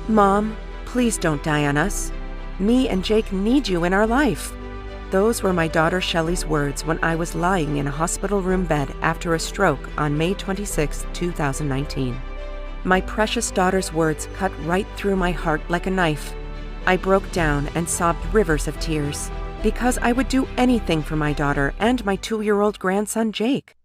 Mom, please don't die on us. Me and Jake need you in our life. Those were my daughter Shelley's words when I was lying in a hospital room bed after a stroke on May 26, 2019. My precious daughter's words cut right through my heart like a knife. I broke down and sobbed rivers of tears because I would do anything for my daughter and my 2-year-old grandson Jake.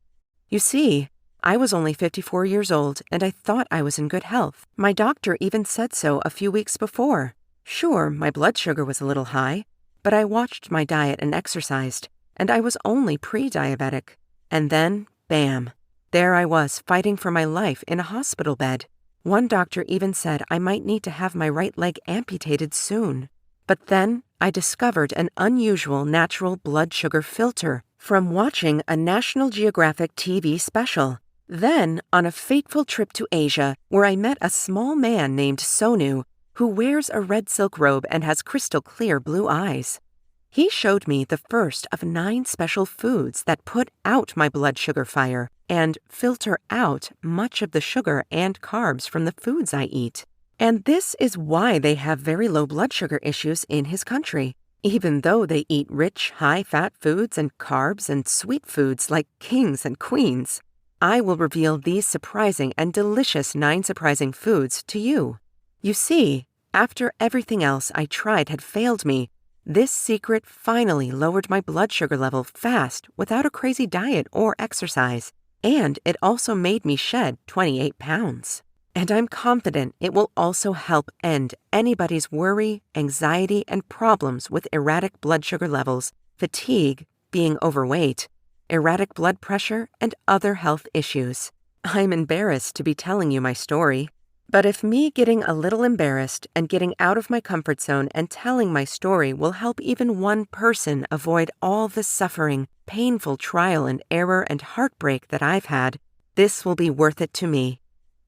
You see, I was only 54 years old and I thought I was in good health. My doctor even said so a few weeks before. Sure, my blood sugar was a little high, but I watched my diet and exercised, and I was only pre-diabetic. And then, bam, there I was fighting for my life in a hospital bed. One doctor even said I might need to have my right leg amputated soon. But then I discovered an unusual natural blood sugar filter from watching a National Geographic TV special. Then, on a fateful trip to Asia, where I met a small man named Sonu, who wears a red silk robe and has crystal clear blue eyes. He showed me the first of 9 special foods that put out my blood sugar fire and filter out much of the sugar and carbs from the foods I eat. And this is why they have very low blood sugar issues in his country, even though they eat rich, high-fat foods and carbs and sweet foods like kings and queens. I will reveal these surprising and delicious 9 surprising foods to you. You see, after everything else I tried had failed me, this secret finally lowered my blood sugar level fast without a crazy diet or exercise, and it also made me shed 28 pounds. And I'm confident it will also help end anybody's worry, anxiety, and problems with erratic blood sugar levels, fatigue, being overweight, erratic blood pressure, and other health issues. I'm embarrassed to be telling you my story. But if me getting a little embarrassed and getting out of my comfort zone and telling my story will help even one person avoid all the suffering, painful trial and error and heartbreak that I've had, this will be worth it to me.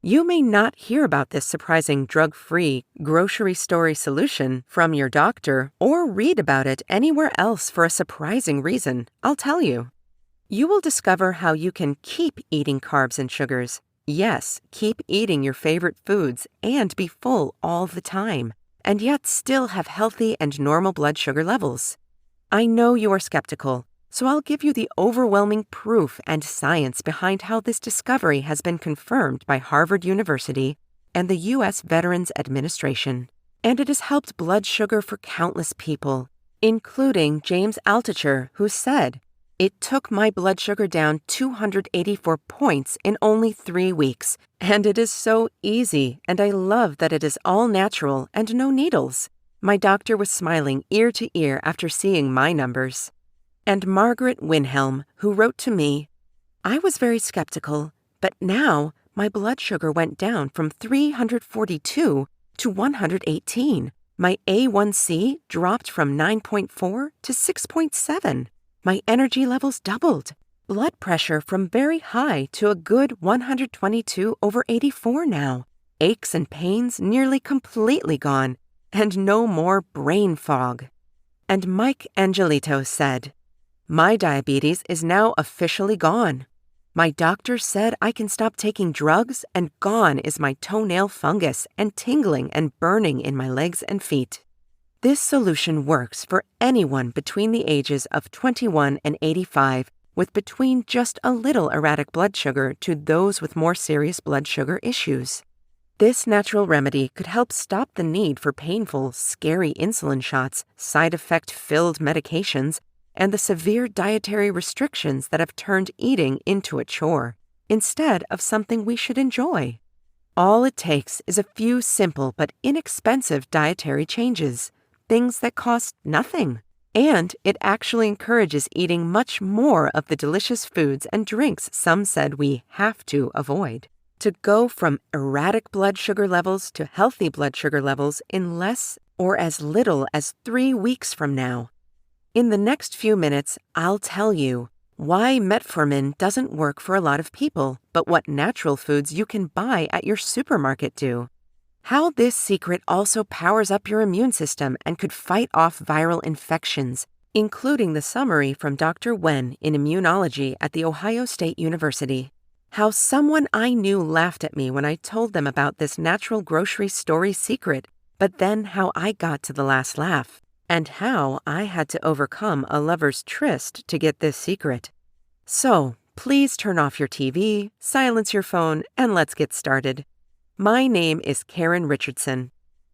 You may not hear about this surprising drug-free, grocery store solution from your doctor or read about it anywhere else for a surprising reason, I'll tell you. You will discover how you can keep eating carbs and sugars. Yes, keep eating your favorite foods and be full all the time, and yet still have healthy and normal blood sugar levels. I know you are skeptical, so I'll give you the overwhelming proof and science behind how this discovery has been confirmed by Harvard University and the U.S. Veterans Administration. And it has helped blood sugar for countless people, including James Altucher, who said, "It took my blood sugar down 284 points in only 3 weeks, and it is so easy, and I love that it is all natural and no needles." My doctor was smiling ear to ear after seeing my numbers. And Margaret Winhelm, who wrote to me, "I was very skeptical, but now my blood sugar went down from 342 to 118. My A1C dropped from 9.4 to 6.7. My energy levels doubled. Blood pressure from very high to a good 122/84 now. Aches and pains nearly completely gone, and no more brain fog." And Mike Angelito said, "My diabetes is now officially gone. My doctor said I can stop taking drugs, and gone is my toenail fungus and tingling and burning in my legs and feet." This solution works for anyone between the ages of 21 and 85 with between just a little erratic blood sugar to those with more serious blood sugar issues. This natural remedy could help stop the need for painful, scary insulin shots, side effect-filled medications, and the severe dietary restrictions that have turned eating into a chore, instead of something we should enjoy. All it takes is a few simple but inexpensive dietary changes. Things that cost nothing. And it actually encourages eating much more of the delicious foods and drinks some said we have to avoid. To go from erratic blood sugar levels to healthy blood sugar levels in less or as little as 3 weeks from now. In the next few minutes, I'll tell you why metformin doesn't work for a lot of people, but what natural foods you can buy at your supermarket do. How this secret also powers up your immune system and could fight off viral infections, including the summary from Dr. Wen in immunology at The Ohio State University. How someone I knew laughed at me when I told them about this natural grocery story secret, but then how I got to the last laugh, and how I had to overcome a lover's tryst to get this secret. So, please turn off your TV, silence your phone, and let's get started. My name is Karen Richardson.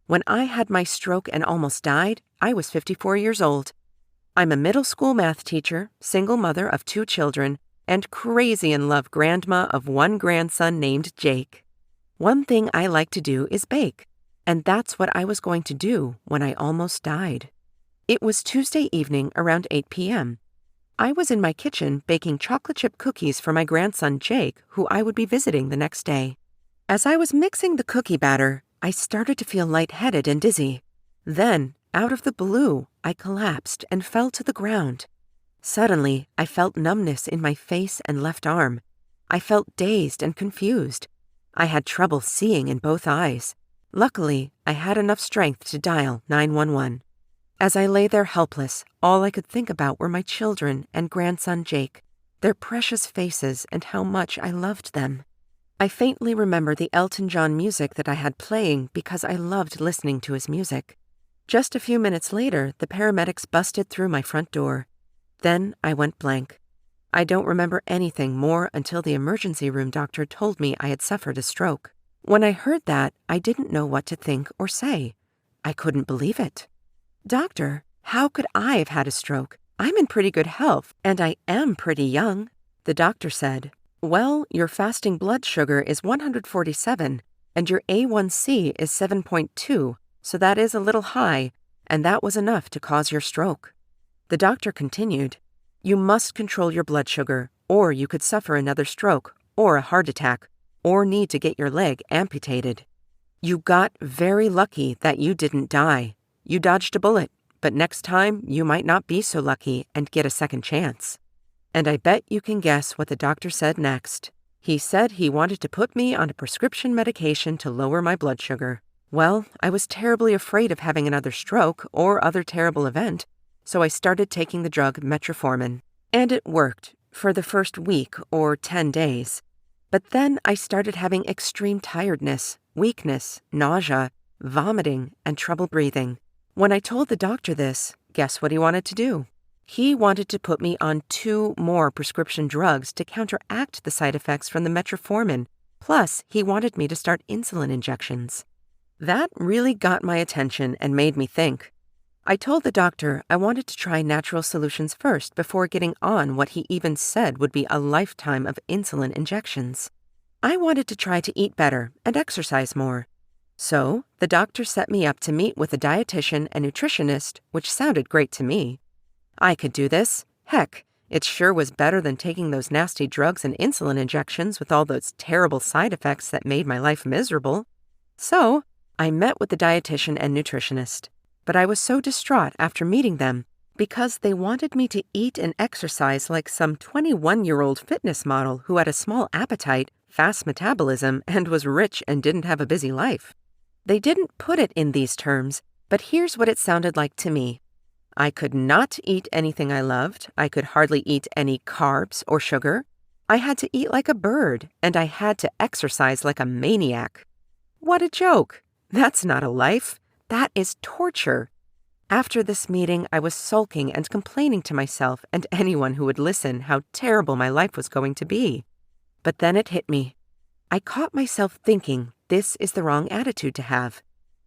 When I had my stroke and almost died, I was 54 years old. I'm a middle school math teacher, single mother of 2 children, and crazy in love grandma of 1 grandson named Jake. One thing I like to do is bake, and that's what I was going to do when I almost died. It was Tuesday evening around 8 p.m. I was in my kitchen baking chocolate chip cookies for my grandson Jake, who I would be visiting the next day. As I was mixing the cookie batter, I started to feel lightheaded and dizzy. Then, out of the blue, I collapsed and fell to the ground. Suddenly, I felt numbness in my face and left arm. I felt dazed and confused. I had trouble seeing in both eyes. Luckily, I had enough strength to dial 911. As I lay there helpless, all I could think about were my children and grandson Jake, their precious faces and how much I loved them. I faintly remember the Elton John music that I had playing because I loved listening to his music. Just a few minutes later, the paramedics busted through my front door. Then I went blank. I don't remember anything more until the emergency room doctor told me I had suffered a stroke. When I heard that, I didn't know what to think or say. I couldn't believe it. "Doctor, how could I have had a stroke? I'm in pretty good health, and I am pretty young." The doctor said, "Well, your fasting blood sugar is 147, and your A1C is 7.2, so that is a little high, and that was enough to cause your stroke." The doctor continued, "You must control your blood sugar, or you could suffer another stroke, or a heart attack, or need to get your leg amputated. You got very lucky that you didn't die. You dodged a bullet, but next time you might not be so lucky and get a second chance." And I bet you can guess what the doctor said next. He said he wanted to put me on a prescription medication to lower my blood sugar. Well, I was terribly afraid of having another stroke or other terrible event, so I started taking the drug metformin. And it worked for the first week or 10 days. But then I started having extreme tiredness, weakness, nausea, vomiting, and trouble breathing. When I told the doctor this, guess what he wanted to do? He wanted to put me on 2 more prescription drugs to counteract the side effects from the metformin, plus he wanted me to start insulin injections. That really got my attention and made me think. I told the doctor I wanted to try natural solutions first before getting on what he even said would be a lifetime of insulin injections. I wanted to try to eat better and exercise more. So, the doctor set me up to meet with a dietitian and nutritionist, which sounded great to me. I could do this. Heck, it sure was better than taking those nasty drugs and insulin injections with all those terrible side effects that made my life miserable. So, I met with the dietitian and nutritionist. But I was so distraught after meeting them because they wanted me to eat and exercise like some 21-year-old fitness model who had a small appetite, fast metabolism, and was rich and didn't have a busy life. They didn't put it in these terms, but here's what it sounded like to me. I could not eat anything I loved. I could hardly eat any carbs or sugar. I had to eat like a bird, and I had to exercise like a maniac. What a joke! That's not a life. That is torture. After this meeting, I was sulking and complaining to myself and anyone who would listen how terrible my life was going to be. But then it hit me. I caught myself thinking this is the wrong attitude to have.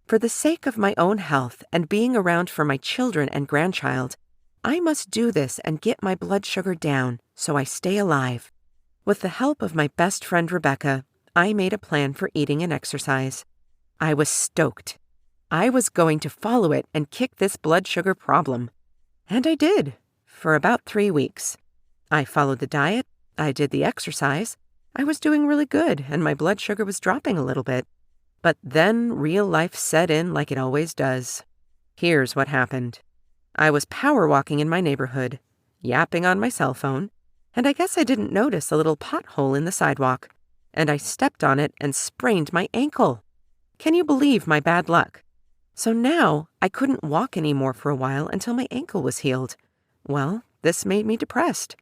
For the sake of my own health and being around for my children and grandchild, I must do this and get my blood sugar down so I stay alive. With the help of my best friend Rebecca, I made a plan for eating and exercise. I was stoked. I was going to follow it and kick this blood sugar problem. And I did, for about 3 weeks. I followed the diet, I did the exercise, I was doing really good, and my blood sugar was dropping a little bit. But then real life set in like it always does. Here's what happened. I was power walking in my neighborhood, yapping on my cell phone, and I guess I didn't notice a little pothole in the sidewalk, and I stepped on it and sprained my ankle. Can you believe my bad luck? So now I couldn't walk anymore for a while until my ankle was healed. Well, this made me depressed.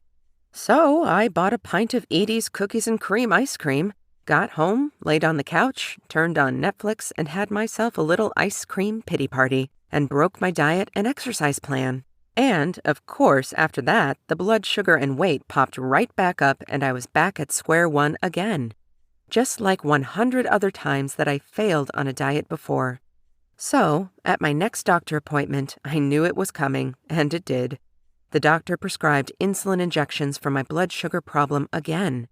So I bought a pint of Edie's cookies and cream ice cream, got home, laid on the couch, turned on Netflix, and had myself a little ice cream pity party, and broke my diet and exercise plan. And, of course, after that, the blood sugar and weight popped right back up and I was back at square one again. Just like 100 other times that I failed on a diet before. So, at my next doctor appointment, I knew it was coming, and it did. The doctor prescribed insulin injections for my blood sugar problem again.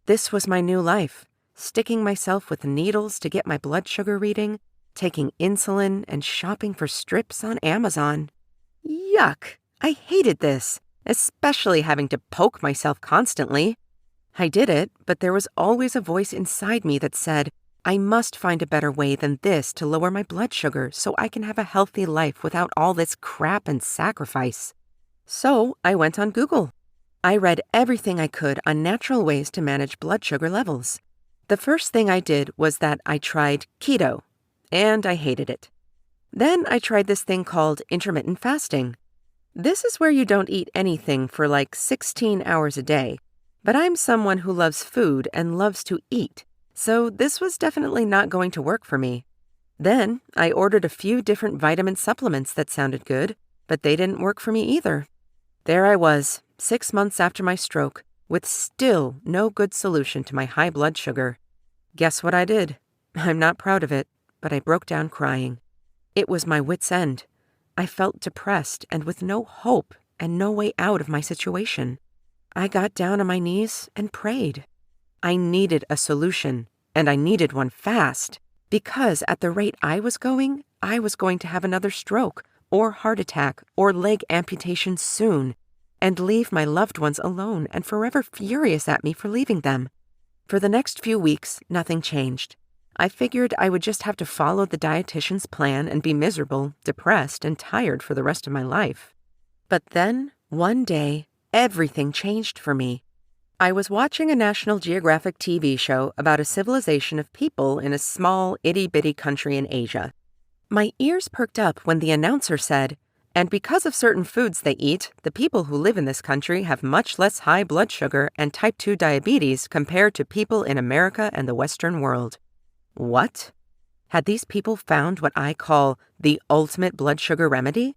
This was my new life, sticking myself with needles to get my blood sugar reading, taking insulin, and shopping for strips on Amazon. Yuck! I hated this, especially having to poke myself constantly. I did it, but there was always a voice inside me that said, I must find a better way than this to lower my blood sugar so I can have a healthy life without all this crap and sacrifice. So I went on Google. I read everything I could on natural ways to manage blood sugar levels. The first thing I did was that I tried keto, and I hated it. Then I tried this thing called intermittent fasting. This is where you don't eat anything for like 16 hours a day. But I'm someone who loves food and loves to eat, so this was definitely not going to work for me. Then I ordered a few different vitamin supplements that sounded good, but they didn't work for me either. There I was, 6 months after my stroke, with still no good solution to my high blood sugar. Guess what I did? I'm not proud of it, but I broke down crying. It was my wit's end. I felt depressed and with no hope and no way out of my situation. I got down on my knees and prayed. I needed a solution, and I needed one fast, because at the rate I was going to have another stroke, or heart attack, or leg amputation soon, and leave my loved ones alone and forever furious at me for leaving them. For the next few weeks, nothing changed. I figured I would just have to follow the dietitian's plan and be miserable, depressed, and tired for the rest of my life. But then, one day, everything changed for me. I was watching a National Geographic TV show about a civilization of people in a small, itty-bitty country in Asia. My ears perked up when the announcer said, "And because of certain foods they eat, the people who live in this country have much less high blood sugar and type 2 diabetes compared to people in America and the Western world." What? Had these people found what I call the ultimate blood sugar remedy?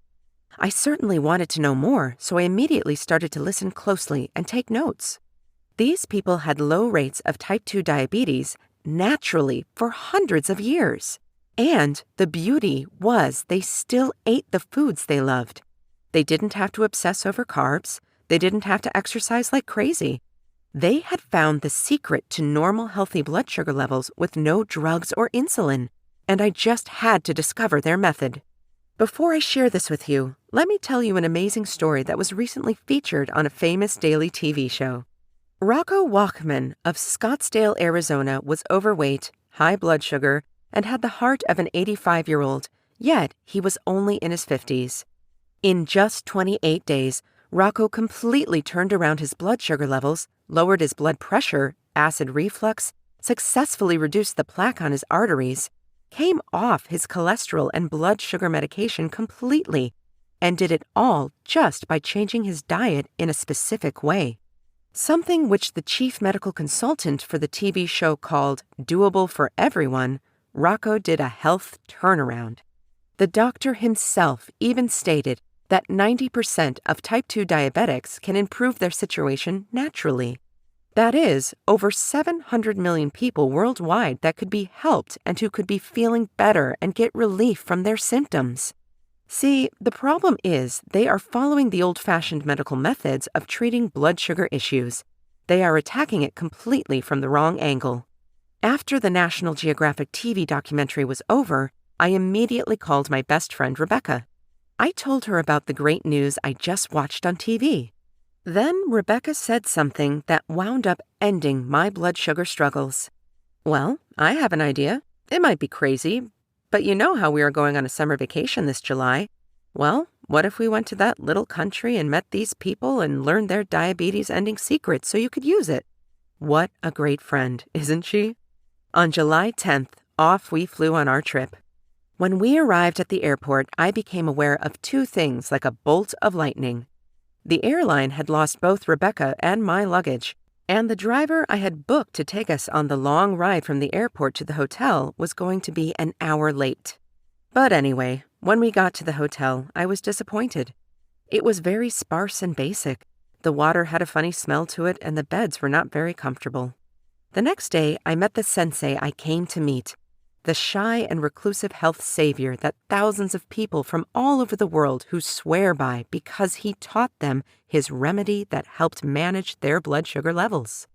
I certainly wanted to know more, so I immediately started to listen closely and take notes. These people had low rates of type 2 diabetes naturally for hundreds of years. And the beauty was they still ate the foods they loved. They didn't have to obsess over carbs. They didn't have to exercise like crazy. They had found the secret to normal healthy blood sugar levels with no drugs or insulin, and I just had to discover their method. Before I share this with you, let me tell you an amazing story that was recently featured on a famous daily TV show. Rocco Walkman of Scottsdale, Arizona was overweight, high blood sugar, and had the heart of an 85-year-old, yet he was only in his 50s. In just 28 days, Rocco completely turned around his blood sugar levels, lowered his blood pressure, acid reflux, successfully reduced the plaque on his arteries, came off his cholesterol and blood sugar medication completely, and did it all just by changing his diet in a specific way. Something which the chief medical consultant for the TV show called doable for everyone, Rocco did a health turnaround. The doctor himself even stated that 90% of type 2 diabetics can improve their situation naturally. That is, over 700 million people worldwide that could be helped and who could be feeling better and get relief from their symptoms. See, the problem is they are following the old-fashioned medical methods of treating blood sugar issues. They are attacking it completely from the wrong angle. After the National Geographic TV documentary was over, I immediately called my best friend Rebecca. I told her about the great news I just watched on TV. Then Rebecca said something that wound up ending my blood sugar struggles. "Well, I have an idea. It might be crazy, but you know how we are going on a summer vacation this July. Well, what if we went to that little country and met these people and learned their diabetes-ending secret so you could use it?" What a great friend, isn't she? On July 10th, off we flew on our trip. When we arrived at the airport, I became aware of two things like a bolt of lightning. The airline had lost both Rebecca and my luggage, and the driver I had booked to take us on the long ride from the airport to the hotel was going to be an hour late. But anyway, when we got to the hotel, I was disappointed. It was very sparse and basic. The water had a funny smell to it, and the beds were not very comfortable. The next day, I met the sensei I came to meet, the shy and reclusive health savior that thousands of people from all over the world who swear by because he taught them his remedy that helped manage their blood sugar levels.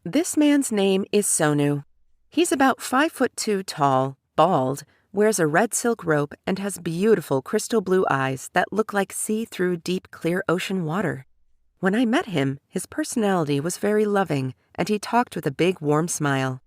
This man's name is Sonu. He's about 5'2" tall, bald, wears a red silk robe, and has beautiful crystal blue eyes that look like see-through deep clear ocean water. When I met him, his personality was very loving, and he talked with a big warm smile.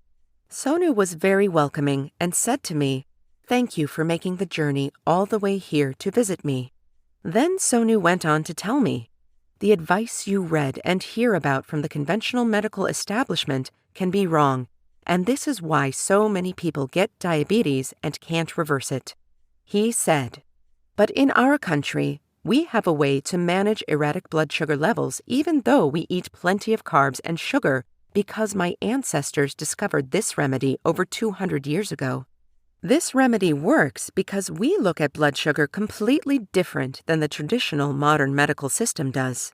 Sonu was very welcoming and said to me, "Thank you for making the journey all the way here to visit me." Then Sonu went on to tell me, "The advice you read and hear about from the conventional medical establishment can be wrong, and this is why so many people get diabetes and can't reverse it." He said, "But in our country, we have a way to manage erratic blood sugar levels even though we eat plenty of carbs and sugar because my ancestors discovered this remedy over 200 years ago. This remedy works because we look at blood sugar completely different than the traditional modern medical system does.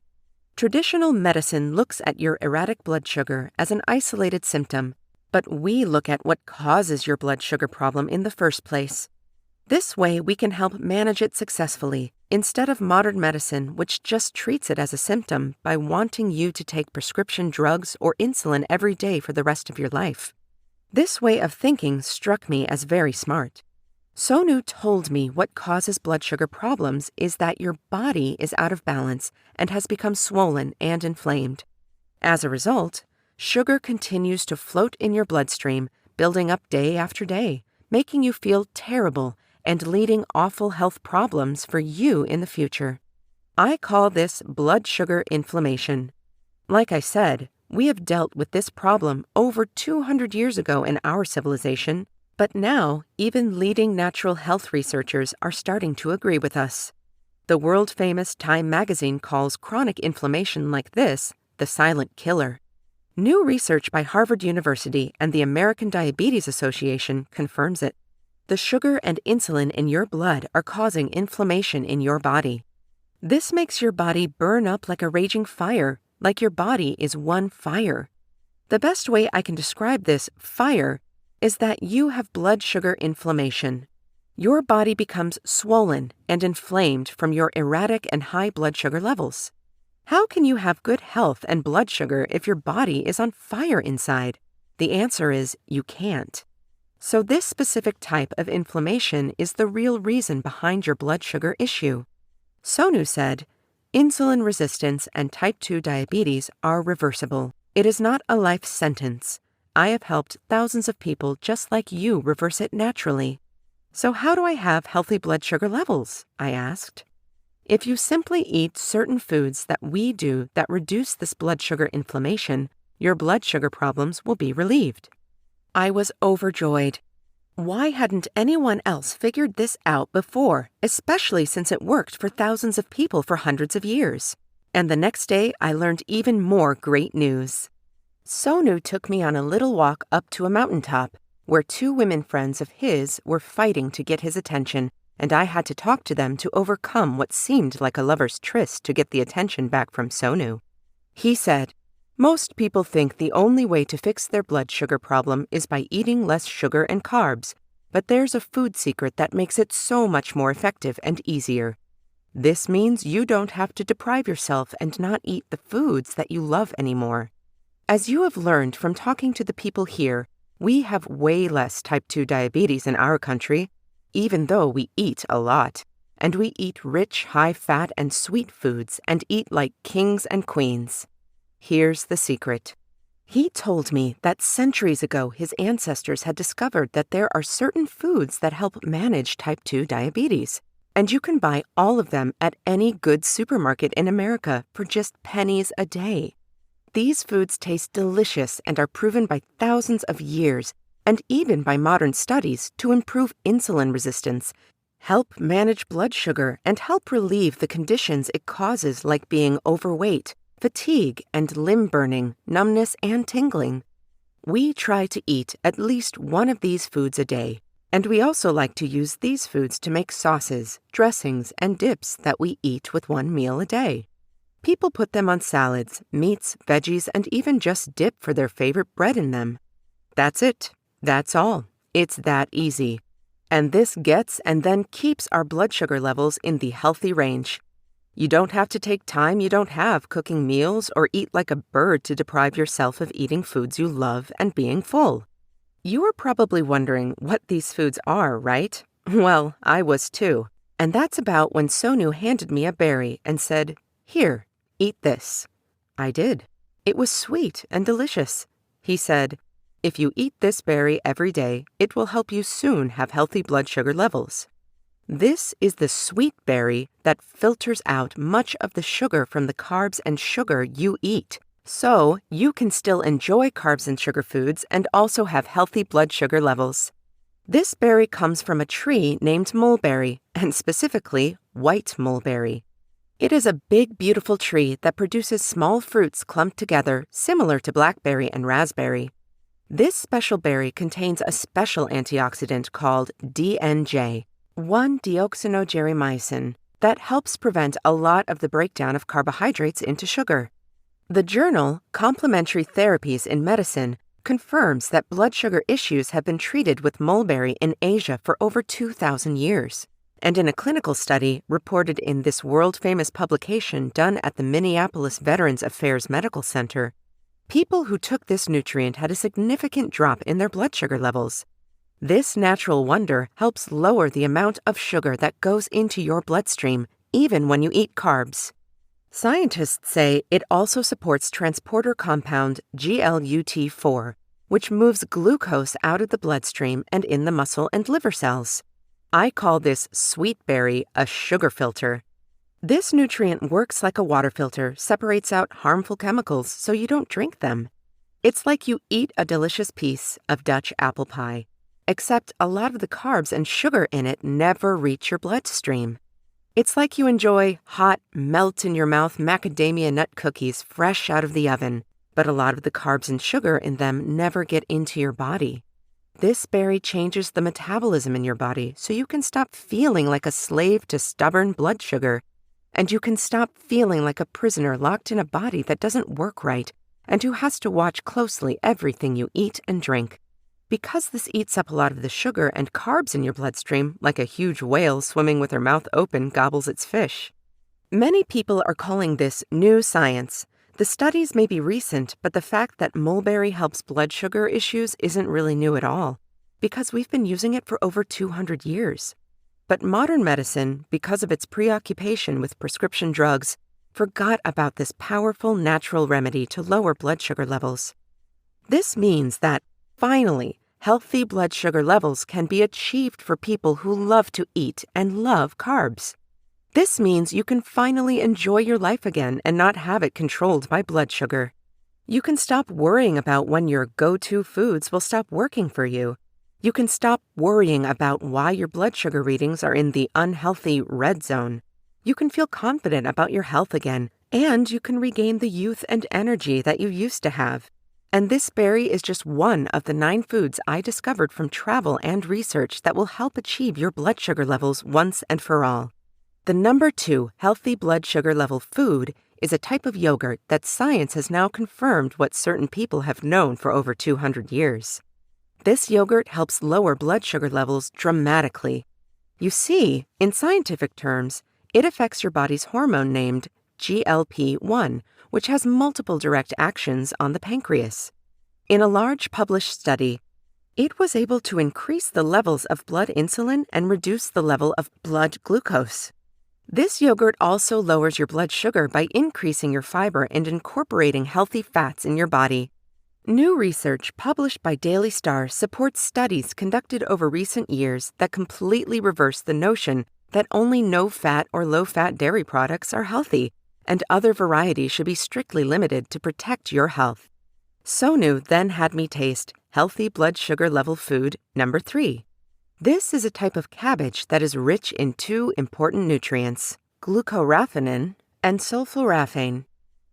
Traditional medicine looks at your erratic blood sugar as an isolated symptom, but we look at what causes your blood sugar problem in the first place. This way we can help manage it successfully, instead of modern medicine which just treats it as a symptom by wanting you to take prescription drugs or insulin every day for the rest of your life. This way of thinking struck me as very smart. Sonu told me what causes blood sugar problems is that your body is out of balance and has become swollen and inflamed. As a result, sugar continues to float in your bloodstream, building up day after day, making you feel terrible and leading awful health problems for you in the future. I call this blood sugar inflammation. Like I said, we have dealt with this problem over 200 years ago in our civilization, but now even leading natural health researchers are starting to agree with us. The world-famous Time magazine calls chronic inflammation like this the silent killer. New research by Harvard University and the American Diabetes Association confirms it. The sugar and insulin in your blood are causing inflammation in your body. This makes your body burn up like a raging fire, like your body is one fire. The best way I can describe this fire is that you have blood sugar inflammation. Your body becomes swollen and inflamed from your erratic and high blood sugar levels. How can you have good health and blood sugar if your body is on fire inside? The answer is you can't. So this specific type of inflammation is the real reason behind your blood sugar issue. Sonu said, "Insulin resistance and type 2 diabetes are reversible. It is not a life sentence. I have helped thousands of people just like you reverse it naturally." "So how do I have healthy blood sugar levels?" I asked. "If you simply eat certain foods that we do that reduce this blood sugar inflammation, your blood sugar problems will be relieved." I was overjoyed. Why hadn't anyone else figured this out before, especially since it worked for thousands of people for hundreds of years? And the next day, I learned even more great news. Sonu took me on a little walk up to a mountaintop, where two women friends of his were fighting to get his attention, and I had to talk to them to overcome what seemed like a lover's tryst to get the attention back from Sonu. He said, "Most people think the only way to fix their blood sugar problem is by eating less sugar and carbs, but there's a food secret that makes it so much more effective and easier. This means you don't have to deprive yourself and not eat the foods that you love anymore. As you have learned from talking to the people here, we have way less type 2 diabetes in our country, even though we eat a lot, and we eat rich, high-fat and sweet foods and eat like kings and queens. Here's the secret." He told me that centuries ago his ancestors had discovered that there are certain foods that help manage type 2 diabetes, and you can buy all of them at any good supermarket in America for just pennies a day. These foods taste delicious and are proven by thousands of years, and even by modern studies, to improve insulin resistance, help manage blood sugar and help relieve the conditions it causes, like being overweight, fatigue, and limb burning, numbness, and tingling. We try to eat at least one of these foods a day, and we also like to use these foods to make sauces, dressings, and dips that we eat with one meal a day. People put them on salads, meats, veggies, and even just dip for their favorite bread in them. That's it. That's all. It's that easy. And this gets and then keeps our blood sugar levels in the healthy range. You don't have to take time you don't have cooking meals or eat like a bird to deprive yourself of eating foods you love and being full. You are probably wondering what these foods are, right? Well, I was too. And that's about when Sonu handed me a berry and said, "Here, eat this." I did. It was sweet and delicious. He said, "If you eat this berry every day, it will help you soon have healthy blood sugar levels." This is the sweet berry that filters out much of the sugar from the carbs and sugar you eat, so you can still enjoy carbs and sugar foods and also have healthy blood sugar levels. This berry comes from a tree named mulberry, and specifically white mulberry. It is a big, beautiful tree that produces small fruits clumped together, similar to blackberry and raspberry. This special berry contains a special antioxidant called DNJ, 1-deoxynigericin, that helps prevent a lot of the breakdown of carbohydrates into sugar. The journal Complementary Therapies in Medicine confirms that blood sugar issues have been treated with mulberry in Asia for over 2,000 years. And in a clinical study reported in this world-famous publication done at the Minneapolis Veterans Affairs Medical Center, people who took this nutrient had a significant drop in their blood sugar levels. This natural wonder helps lower the amount of sugar that goes into your bloodstream, even when you eat carbs. Scientists say it also supports transporter compound GLUT4, which moves glucose out of the bloodstream and in the muscle and liver cells. I call this sweet berry a sugar filter. This nutrient works like a water filter, separates out harmful chemicals so you don't drink them. It's like you eat a delicious piece of Dutch apple pie, except a lot of the carbs and sugar in it never reach your bloodstream. It's like you enjoy hot, melt-in-your-mouth macadamia nut cookies fresh out of the oven, but a lot of the carbs and sugar in them never get into your body. This berry changes the metabolism in your body so you can stop feeling like a slave to stubborn blood sugar, and you can stop feeling like a prisoner locked in a body that doesn't work right and who has to watch closely everything you eat and drink. Because this eats up a lot of the sugar and carbs in your bloodstream, like a huge whale swimming with her mouth open gobbles its fish. Many people are calling this new science. The studies may be recent, but the fact that mulberry helps blood sugar issues isn't really new at all, because we've been using it for over 200 years. But modern medicine, because of its preoccupation with prescription drugs, forgot about this powerful natural remedy to lower blood sugar levels. This means that, finally, healthy blood sugar levels can be achieved for people who love to eat and love carbs. This means you can finally enjoy your life again and not have it controlled by blood sugar. You can stop worrying about when your go-to foods will stop working for you. You can stop worrying about why your blood sugar readings are in the unhealthy red zone. You can feel confident about your health again, and you can regain the youth and energy that you used to have. And this berry is just one of the 9 foods I discovered from travel and research that will help achieve your blood sugar levels once and for all. The number 2 healthy blood sugar level food is a type of yogurt that science has now confirmed what certain people have known for over 200 years. This yogurt helps lower blood sugar levels dramatically. You see, in scientific terms, it affects your body's hormone named GLP-1, which has multiple direct actions on the pancreas. In a large published study, it was able to increase the levels of blood insulin and reduce the level of blood glucose. This yogurt also lowers your blood sugar by increasing your fiber and incorporating healthy fats in your body. New research published by Daily Star supports studies conducted over recent years that completely reverse the notion that only no-fat or low-fat dairy products are healthy, and other varieties should be strictly limited to protect your health. Sonu then had me taste healthy blood sugar level food number 3. This is a type of cabbage that is rich in two important nutrients, glucoraphanin and sulforaphane.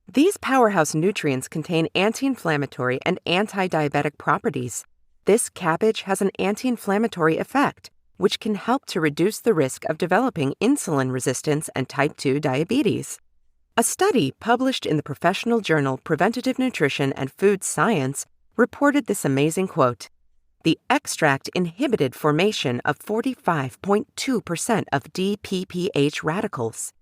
These powerhouse nutrients contain anti-inflammatory and anti-diabetic properties. This cabbage has an anti-inflammatory effect, which can help to reduce the risk of developing insulin resistance and type 2 diabetes. A study published in the professional journal Preventative Nutrition and Food Science reported this amazing quote: "The extract inhibited formation of 45.2% of DPPH radicals."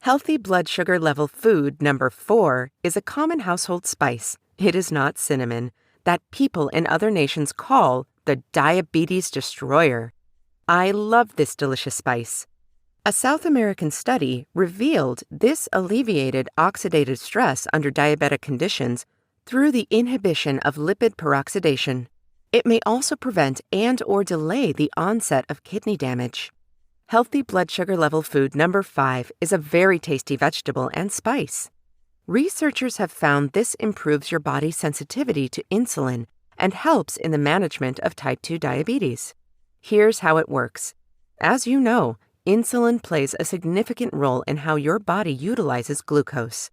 Healthy blood sugar level food number 4 is a common household spice. It is not cinnamon, that people in other nations call the diabetes destroyer. I love this delicious spice. A South American study revealed this alleviated oxidative stress under diabetic conditions through the inhibition of lipid peroxidation. It may also prevent and/or delay the onset of kidney damage. Healthy blood sugar level food number 5 is a very tasty vegetable and spice. Researchers have found this improves your body's sensitivity to insulin and helps in the management of type 2 diabetes. Here's how it works. As you know, insulin plays a significant role in how your body utilizes glucose.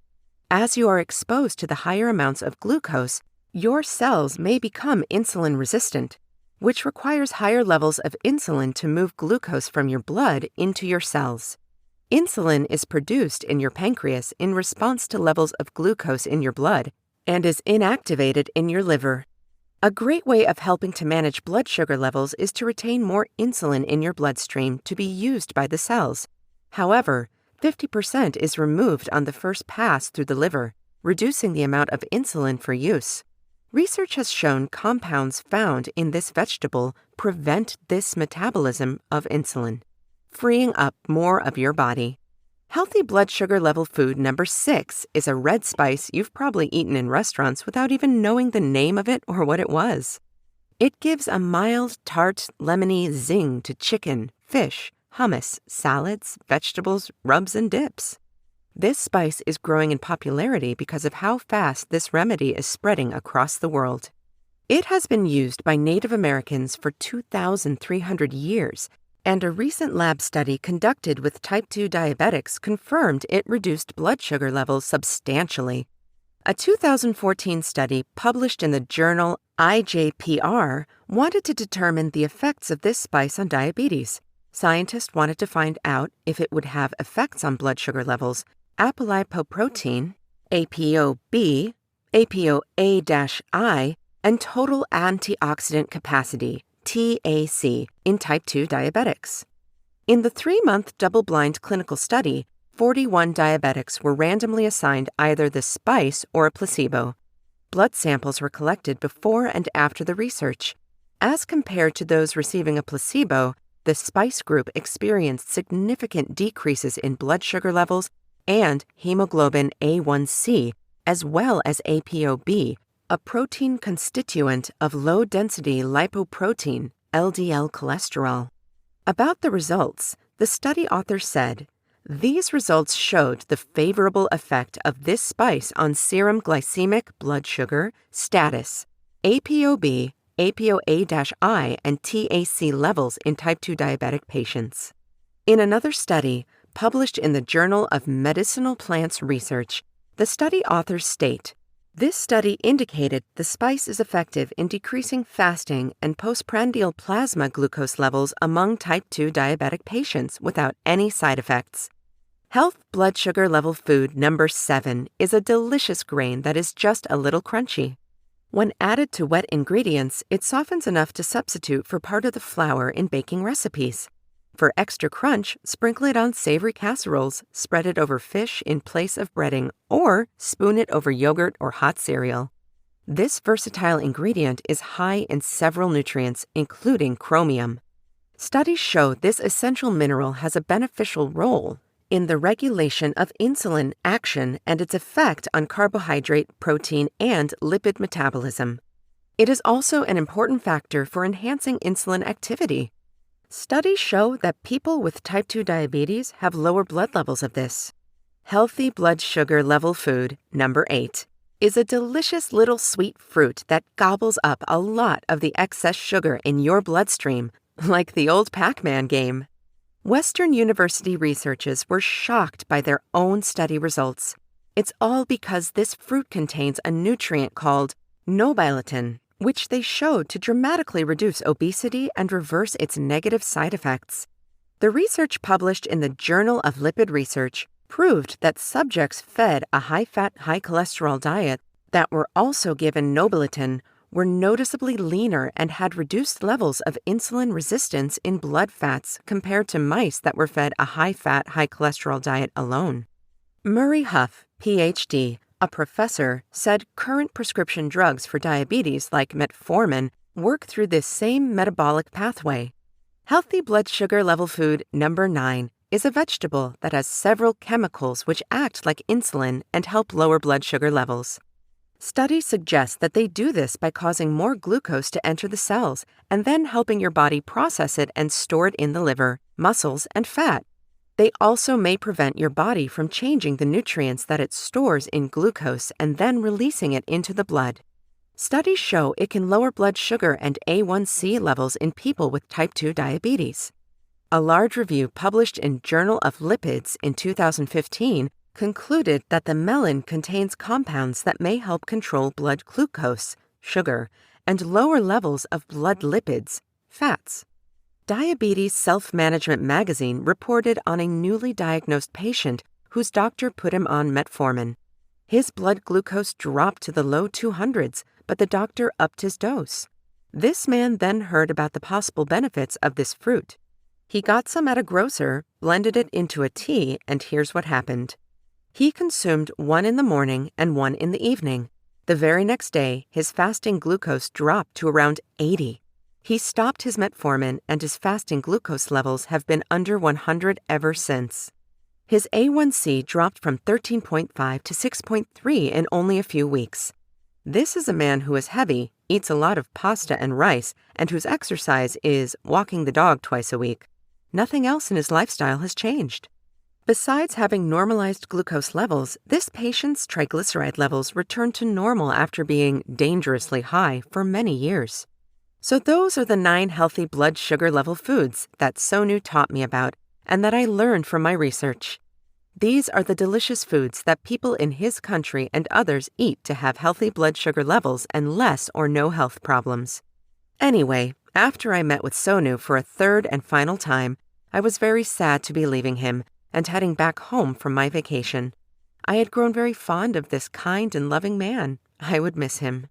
As you are exposed to the higher amounts of glucose, your cells may become insulin resistant, which requires higher levels of insulin to move glucose from your blood into your cells. Insulin is produced in your pancreas in response to levels of glucose in your blood and is inactivated in your liver. A great way of helping to manage blood sugar levels is to retain more insulin in your bloodstream to be used by the cells. However, 50% is removed on the first pass through the liver, reducing the amount of insulin for use. Research has shown compounds found in this vegetable prevent this metabolism of insulin, freeing up more of your body. Healthy blood sugar level food number 6 is a red spice you've probably eaten in restaurants without even knowing the name of it or what it was. It gives a mild, tart, lemony zing to chicken, fish, hummus, salads, vegetables, rubs, and dips. This spice is growing in popularity because of how fast this remedy is spreading across the world. It has been used by Native Americans for 2,300 years, and a recent lab study conducted with type 2 diabetics confirmed it reduced blood sugar levels substantially. A 2014 study published in the journal IJPR wanted to determine the effects of this spice on diabetes. Scientists wanted to find out if it would have effects on blood sugar levels, apolipoprotein, ApoB, ApoA-I, and total antioxidant capacity, TAC, in type 2 diabetics. In the 3-month double-blind clinical study, 41 diabetics were randomly assigned either the spice or a placebo. Blood samples were collected before and after the research. As compared to those receiving a placebo, the spice group experienced significant decreases in blood sugar levels and hemoglobin A1C, as well as ApoB, a protein constituent of low-density lipoprotein, LDL cholesterol. About the results, the study authors said, "These results showed the favorable effect of this spice on serum glycemic blood sugar status, ApoB, ApoA-I, and TAC levels in type 2 diabetic patients." In another study, published in the Journal of Medicinal Plants Research, the study authors state, "This study indicated the spice is effective in decreasing fasting and postprandial plasma glucose levels among type 2 diabetic patients without any side effects." Health blood sugar level food number 7 is a delicious grain that is just a little crunchy. When added to wet ingredients, it softens enough to substitute for part of the flour in baking recipes. For extra crunch, sprinkle it on savory casseroles, spread it over fish in place of breading, or spoon it over yogurt or hot cereal. This versatile ingredient is high in several nutrients, including chromium. Studies show this essential mineral has a beneficial role in the regulation of insulin action and its effect on carbohydrate, protein, and lipid metabolism. It is also an important factor for enhancing insulin activity. Studies show that people with type 2 diabetes have lower blood levels of this. Healthy blood sugar level food number 8 is a delicious little sweet fruit that gobbles up a lot of the excess sugar in your bloodstream, like the old Pac-Man game. Western university researchers were shocked by their own study results. It's all because this fruit contains a nutrient called nobiletin, which they showed to dramatically reduce obesity and reverse its negative side effects. The research published in the Journal of Lipid Research proved that subjects fed a high-fat, high-cholesterol diet that were also given nobiletin were noticeably leaner and had reduced levels of insulin resistance in blood fats compared to mice that were fed a high-fat, high-cholesterol diet alone. Murray Huff, Ph.D., a professor, said current prescription drugs for diabetes like metformin work through this same metabolic pathway. Healthy blood sugar level food number 9 is a vegetable that has several chemicals which act like insulin and help lower blood sugar levels. Studies suggest that they do this by causing more glucose to enter the cells and then helping your body process it and store it in the liver, muscles, and fat. They also may prevent your body from changing the nutrients that it stores in glucose and then releasing it into the blood. Studies show it can lower blood sugar and A1C levels in people with type 2 diabetes. A large review published in Journal of Lipids in 2015 concluded that the melon contains compounds that may help control blood glucose, sugar, and lower levels of blood lipids, fats. Diabetes Self-Management magazine reported on a newly diagnosed patient whose doctor put him on metformin. His blood glucose dropped to the low 200s, but the doctor upped his dose. This man then heard about the possible benefits of this fruit. He got some at a grocer, blended it into a tea, and here's what happened. He consumed one in the morning and one in the evening. The very next day, his fasting glucose dropped to around 80. He stopped his metformin and his fasting glucose levels have been under 100 ever since. His A1C dropped from 13.5 to 6.3 in only a few weeks. This is a man who is heavy, eats a lot of pasta and rice, and whose exercise is walking the dog twice a week. Nothing else in his lifestyle has changed. Besides having normalized glucose levels, this patient's triglyceride levels returned to normal after being dangerously high for many years. So those are the 9 healthy blood sugar level foods that Sonu taught me about and that I learned from my research. These are the delicious foods that people in his country and others eat to have healthy blood sugar levels and less or no health problems. Anyway, after I met with Sonu for a third and final time, I was very sad to be leaving him and heading back home from my vacation. I had grown very fond of this kind and loving man. I would miss him.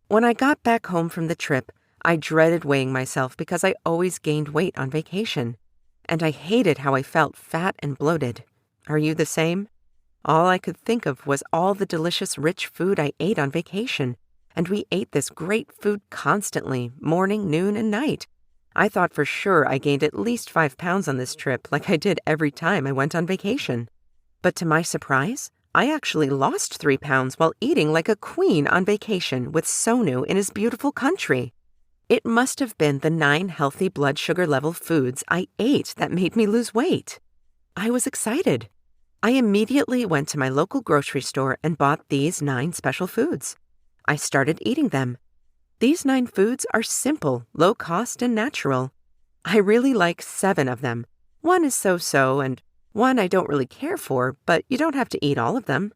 When I got back home from the trip, I dreaded weighing myself because I always gained weight on vacation. And I hated how I felt fat and bloated. Are you the same? All I could think of was all the delicious rich food I ate on vacation, and we ate this great food constantly, morning, noon, and night. I thought for sure I gained at least 5 pounds on this trip like I did every time I went on vacation. But to my surprise, I actually lost 3 pounds while eating like a queen on vacation with Sonu in his beautiful country. It must have been the 9 healthy blood sugar level foods I ate that made me lose weight. I was excited. I immediately went to my local grocery store and bought these 9 special foods. I started eating them. These 9 foods are simple, low cost, and natural. I really like 7 of them. One is so-so, and one I don't really care for, but you don't have to eat all of them.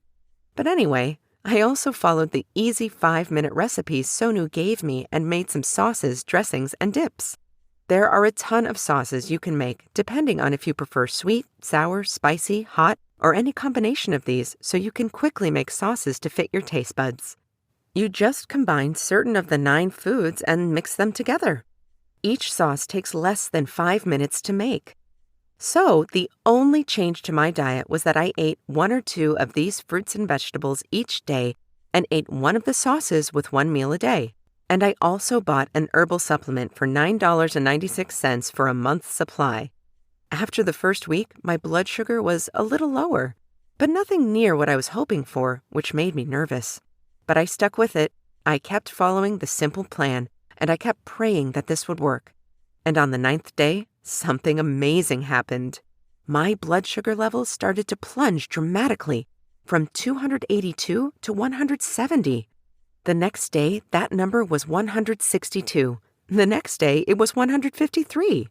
But anyway, I also followed the easy 5-minute recipes Sonu gave me and made some sauces, dressings, and dips. There are a ton of sauces you can make, depending on if you prefer sweet, sour, spicy, hot, or any combination of these, so you can quickly make sauces to fit your taste buds. You just combine certain of the 9 foods and mix them together. Each sauce takes less than 5 minutes to make. So, the only change to my diet was that I ate 1 or 2 of these fruits and vegetables each day and ate 1 of the sauces with 1 meal a day. And I also bought an herbal supplement for $9.96 for a month's supply. After the first week, my blood sugar was a little lower, but nothing near what I was hoping for, which made me nervous. But I stuck with it. I kept following the simple plan, and I kept praying that this would work. And on the 9th day, something amazing happened. My blood sugar levels started to plunge dramatically, from 282 to 170. The next day, that number was 162, The next day, it was 153.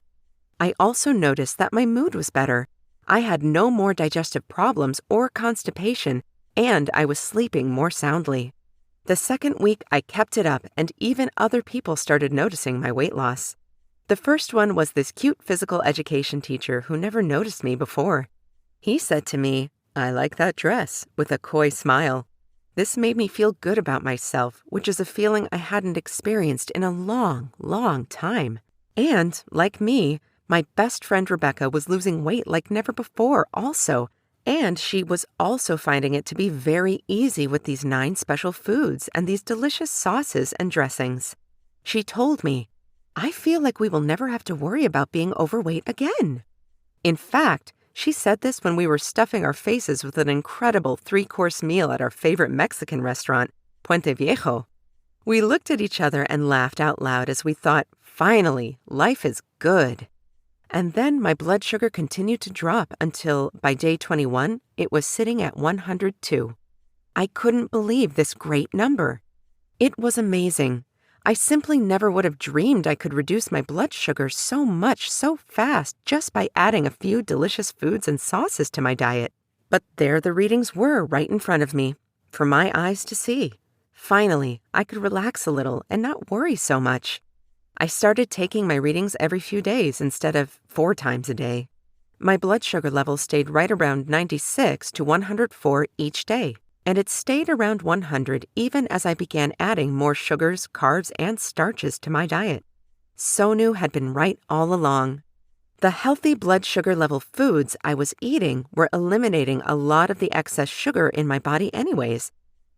I also noticed that my mood was better. I had no more digestive problems or constipation, and I was sleeping more soundly. The second week, I kept it up, and even other people started noticing my weight loss. The first one was this cute physical education teacher who never noticed me before. He said to me, "I like that dress," with a coy smile. This made me feel good about myself, which is a feeling I hadn't experienced in a long, long time. And, like me, my best friend Rebecca was losing weight like never before also, and she was also finding it to be very easy with these 9 special foods and these delicious sauces and dressings. She told me, "I feel like we will never have to worry about being overweight again." In fact, she said this when we were stuffing our faces with an incredible 3-course meal at our favorite Mexican restaurant, Puente Viejo. We looked at each other and laughed out loud as we thought, finally, life is good. And then my blood sugar continued to drop until, by day 21, it was sitting at 102. I couldn't believe this great number. It was amazing. I simply never would have dreamed I could reduce my blood sugar so much so fast just by adding a few delicious foods and sauces to my diet. But there the readings were right in front of me, for my eyes to see. Finally, I could relax a little and not worry so much. I started taking my readings every few days instead of 4 times a day. My blood sugar level stayed right around 96 to 104 each day, and it stayed around 100 even as I began adding more sugars, carbs, and starches to my diet. Sonu had been right all along. The healthy blood sugar level foods I was eating were eliminating a lot of the excess sugar in my body anyways.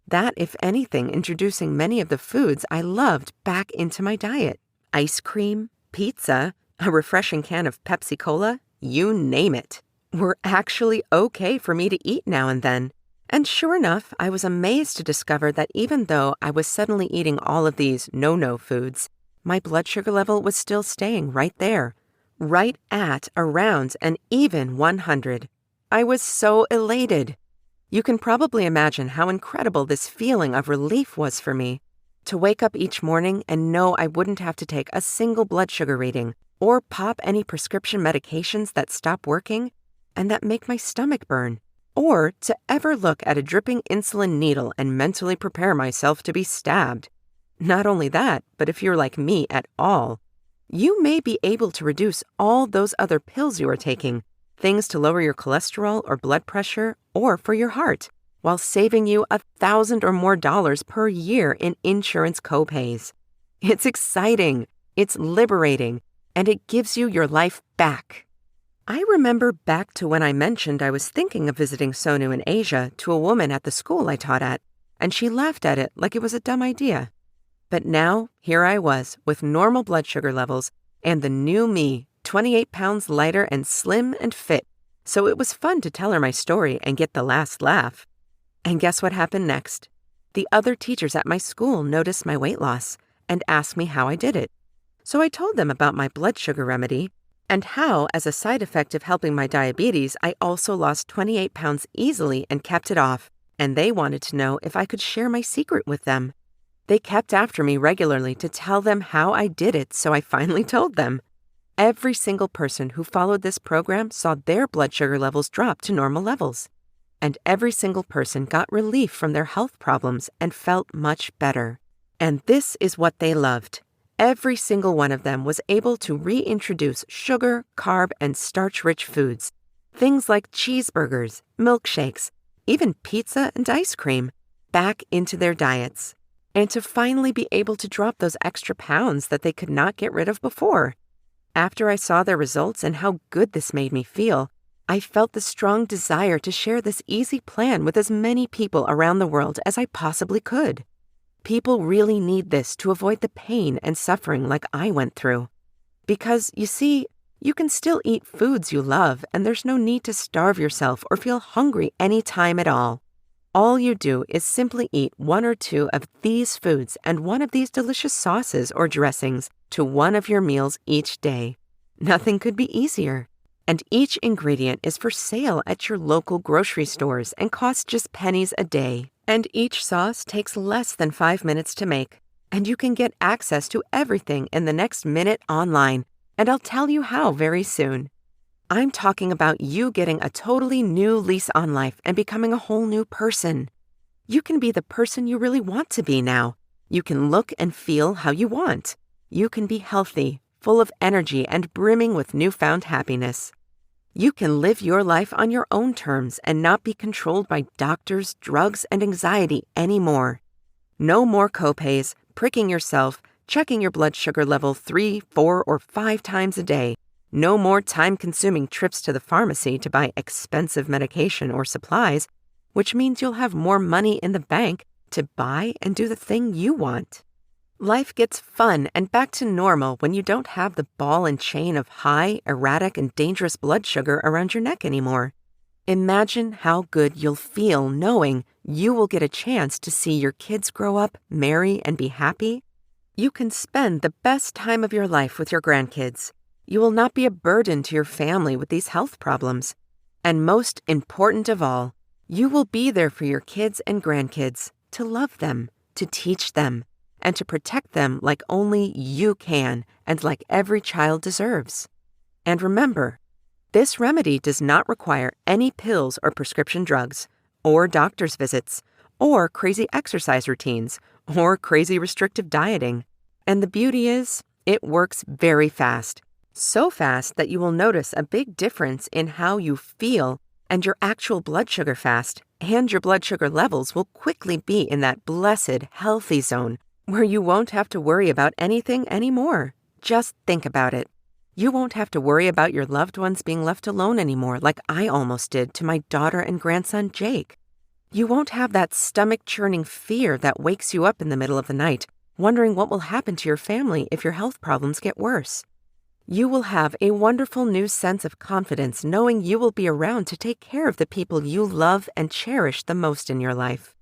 That, if anything, introducing many of the foods I loved back into my diet. Ice cream, pizza, a refreshing can of Pepsi Cola, you name it, were actually okay for me to eat now and then. And sure enough, I was amazed to discover that even though I was suddenly eating all of these no-no foods, my blood sugar level was still staying right there, right at around an even 100. I was so elated. You can probably imagine how incredible this feeling of relief was for me. To wake up each morning and know I wouldn't have to take a single blood sugar reading or pop any prescription medications that stop working and that make my stomach burn, or to ever look at a dripping insulin needle and mentally prepare myself to be stabbed. Not only that, but if you're like me at all, you may be able to reduce all those other pills you are taking, things to lower your cholesterol or blood pressure or for your heart, while saving you $1,000 or more per year in insurance copays. It's exciting, it's liberating, and it gives you your life back. I remember back to when I mentioned I was thinking of visiting Sonu in Asia to a woman at the school I taught at, and she laughed at it like it was a dumb idea. But now, here I was, with normal blood sugar levels, and the new me, 28 pounds lighter and slim and fit, so it was fun to tell her my story and get the last laugh. And guess what happened next? The other teachers at my school noticed my weight loss and asked me how I did it. So I told them about my blood sugar remedy and how, as a side effect of helping my diabetes, I also lost 28 pounds easily and kept it off, and they wanted to know if I could share my secret with them. They kept after me regularly to tell them how I did it, so I finally told them. Every single person who followed this program saw their blood sugar levels drop to normal levels. And every single person got relief from their health problems and felt much better. And this is what they loved. Every single one of them was able to reintroduce sugar, carb, and starch-rich foods. Things like cheeseburgers, milkshakes, even pizza and ice cream, back into their diets. And to finally be able to drop those extra pounds that they could not get rid of before. After I saw their results and how good this made me feel, I felt the strong desire to share this easy plan with as many people around the world as I possibly could. People really need this to avoid the pain and suffering like I went through. Because, you see, you can still eat foods you love and there's no need to starve yourself or feel hungry any time at all. All you do is simply eat 1 or 2 of these foods and one of these delicious sauces or dressings to one of your meals each day. Nothing could be easier. And each ingredient is for sale at your local grocery stores and costs just pennies a day. And each sauce takes less than 5 minutes to make. And you can get access to everything in the next minute online, and I'll tell you how very soon. I'm talking about you getting a totally new lease on life and becoming a whole new person. You can be the person you really want to be now. You can look and feel how you want. You can be healthy, full of energy, and brimming with newfound happiness. You can live your life on your own terms and not be controlled by doctors, drugs, and anxiety anymore. No more copays, pricking yourself, checking your blood sugar level 3, 4, or 5 times a day. No more time-consuming trips to the pharmacy to buy expensive medication or supplies, which means you'll have more money in the bank to buy and do the thing you want. Life gets fun and back to normal when you don't have the ball and chain of high, erratic, and dangerous blood sugar around your neck anymore. Imagine how good you'll feel knowing you will get a chance to see your kids grow up, marry, and be happy. You can spend the best time of your life with your grandkids. You will not be a burden to your family with these health problems. And most important of all, you will be there for your kids and grandkids, to love them, to teach them, and to protect them like only you can and like every child deserves. And remember, this remedy does not require any pills or prescription drugs, or doctor's visits, or crazy exercise routines, or crazy restrictive dieting. And the beauty is, it works very fast. So fast that you will notice a big difference in how you feel, and your actual blood sugar fast and your blood sugar levels will quickly be in that blessed, healthy zone where you won't have to worry about anything anymore. Just think about it. You won't have to worry about your loved ones being left alone anymore like I almost did to my daughter and grandson Jake. You won't have that stomach-churning fear that wakes you up in the middle of the night, wondering what will happen to your family if your health problems get worse. You will have a wonderful new sense of confidence knowing you will be around to take care of the people you love and cherish the most in your life.